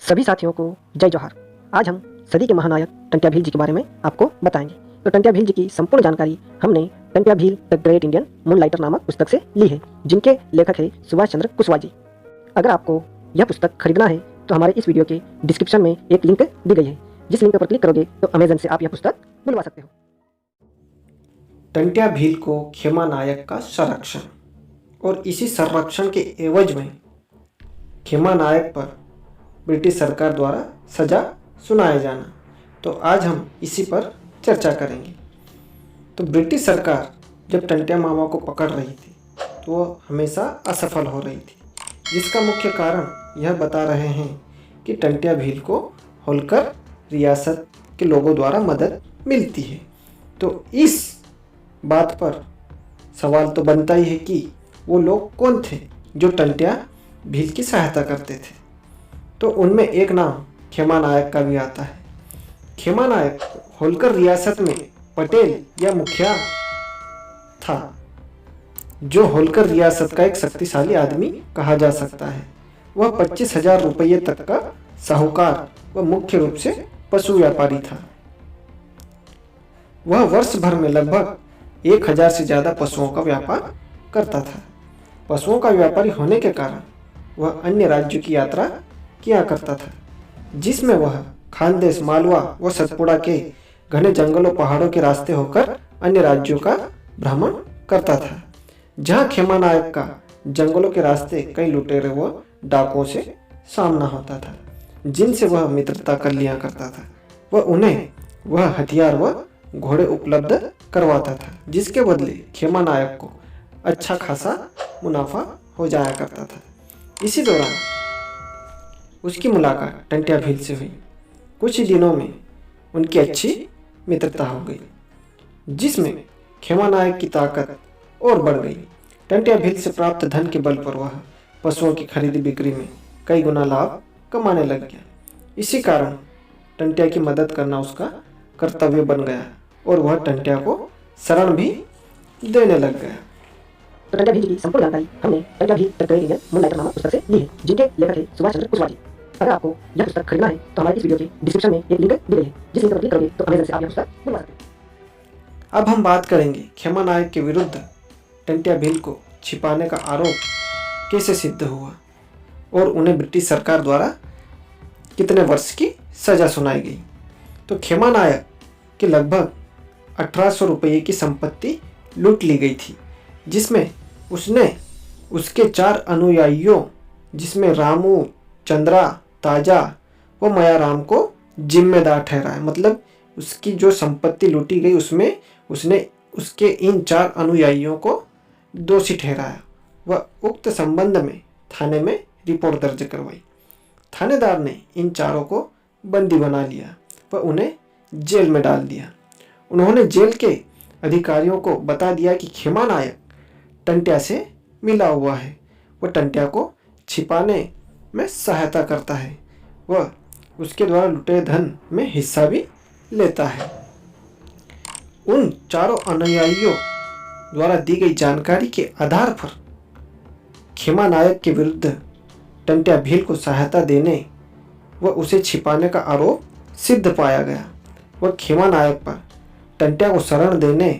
सभी साथियों को जय जोहार। आज हम सदी के महानायक टंट्या भील जी के बारे में आपको बताएंगे। तो टंट्या भील जी की संपूर्ण जानकारी हमने Tantya Bhil the great Indian moonlighter नामक पुस्तक से ली है, जिनके लेखक है सुभाष चंद्र कुशवाहा जी। अगर आपको यह पुस्तक खरीदना है तो हमारे इस वीडियो के डिस्क्रिप्शन में एक लिंक दी गई है, जिस लिंक पर क्लिक करोगे तो अमेजन से आप यह पुस्तक बुलवा सकते हो। टंट्या भील को खेमा नायक का संरक्षण और इसी संरक्षण के एवज में खेमा नायक पर ब्रिटिश सरकार द्वारा सजा सुनाया जाना, तो आज हम इसी पर चर्चा करेंगे। तो ब्रिटिश सरकार जब टंट्या मामा को पकड़ रही थी तो वह हमेशा असफल हो रही थी, जिसका मुख्य कारण यह बता रहे हैं कि टंट्या भील को होलकर रियासत के लोगों द्वारा मदद मिलती है। तो इस बात पर सवाल तो बनता ही है कि वो लोग कौन थे जो टंट्या भील की सहायता करते थे। तो उनमें एक नाम खेमा नायक का भी आता है। खेमा नायक होलकर रियासत में पटेल या मुखिया था, जो होलकर रियासत का एक शक्तिशाली आदमी कहा जा सकता है। वह 25,000 रुपये तक का साहूकार व मुख्य रूप से पशु व्यापारी था। वह वर्ष भर में लगभग 1,000 से ज़्यादा पशुओं का व्यापार करता था। पशुओं का व्यापारी होने के कारण वह अन्य राज्यों की यात्रा किया करता था, जिसमें वह खानदेश, मालवा व सतपुड़ा के घने जंगलों, पहाड़ों के रास्ते होकर अन्य राज्यों का भ्रमण करता था। जहाँ खेमा नायक का जंगलों के रास्ते कई लुटेरे व डाकुओं से सामना होता था, जिनसे वह मित्रता कर लिया करता था। वह हथियार व घोड़े उपलब्ध करवाता था, जिसके बदले खेमा नायक को अच्छा खासा मुनाफा हो जाया करता था। इसी दौरान उसकी मुलाकात टंट्या भील से हुई। कुछ ही दिनों में उनकी अच्छी मित्रता हो गई, जिसमें खेमा नायक की ताकत और बढ़ गई। टंट्या भील से प्राप्त धन के बल पर वह पशुओं की खरीदी बिक्री में कई गुना लाभ कमाने लग गया। इसी कारण टंट्या की मदद करना उसका कर्तव्य बन गया और वह टंट्या को शरण भी देने लग गया। तो टंट्या भील जी की संपूर्ण जानकारी हमने Tantya Bhil the great Indian moonlighter नामक पुस्तक से ली है, जिनके लेखक है सुभाष चंद्र कुशवाहा जी। अगर आपको यह पुस्तक खरीदना है तो हमारे इस वीडियो के डिस्क्रिप्शन में एक लिंक दी गई है, जिस लिंक पर क्लिक करोगे तो अमेजन से आप यह पुस्तक बुलवा सकते हो। अब हम बात करेंगे खेमा नायक के विरुद्ध टंट्या भील को छिपाने का आरोप कैसे सिद्ध हुआ और उन्हें ब्रिटिश सरकार द्वारा कितने वर्ष की सजा सुनाई गई। तो खेमा नायक के लगभग 1,800 रुपये की संपत्ति लूट ली गई थी, जिसमें उसने उसके 4 अनुयायियों, जिसमें रामू, चंद्रा, ताजा व मयाराम को जिम्मेदार ठहराया। मतलब उसकी जो संपत्ति लूटी गई उसमें उसने उसके इन 4 अनुयायियों को दोषी ठहराया। वह उक्त संबंध में थाने में रिपोर्ट दर्ज करवाई। थानेदार ने इन चारों को बंदी बना लिया व उन्हें जेल में डाल दिया। उन्होंने जेल के अधिकारियों को बता दिया कि खेमा नायक टंट्या से मिला हुआ है, वह टंट्या को छिपाने में सहायता करता है, वह उसके द्वारा लुटे धन में हिस्सा भी लेता है। उन चारों अनुयायियों द्वारा दी गई जानकारी के आधार पर खेमा नायक के विरुद्ध टंट्या भील को सहायता देने व उसे छिपाने का आरोप सिद्ध पाया गया। वह खेमा नायक पर टंट्या को शरण देने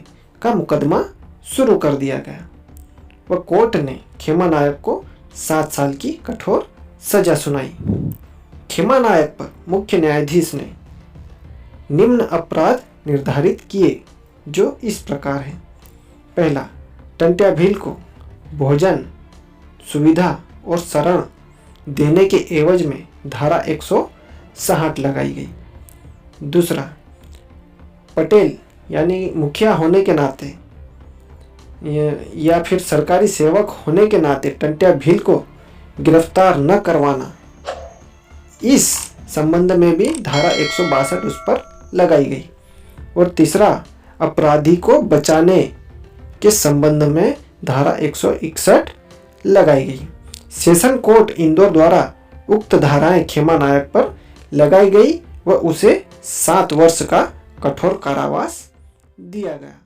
का मुकदमा शुरू कर दिया गया। वह कोर्ट ने खेमा नायक को 7 साल की कठोर सजा सुनाई। खेमा नायक पर मुख्य न्यायाधीश ने निम्न अपराध निर्धारित किए, जो इस प्रकार हैं। पहला, टंट्या भील को भोजन, सुविधा और शरण देने के एवज में धारा 160 लगाई गई। दूसरा, पटेल यानी मुखिया होने के नाते या फिर सरकारी सेवक होने के नाते टंट्या भील को गिरफ्तार न करवाना, इस संबंध में भी धारा 162 उस पर लगाई गई। और तीसरा, अपराधी को बचाने के संबंध में धारा 161 लगाई गई। सेशन कोर्ट इंदौर द्वारा उक्त धाराएं खेमा नायक पर लगाई गई व उसे 7 वर्ष का कठोर कारावास दिया गया।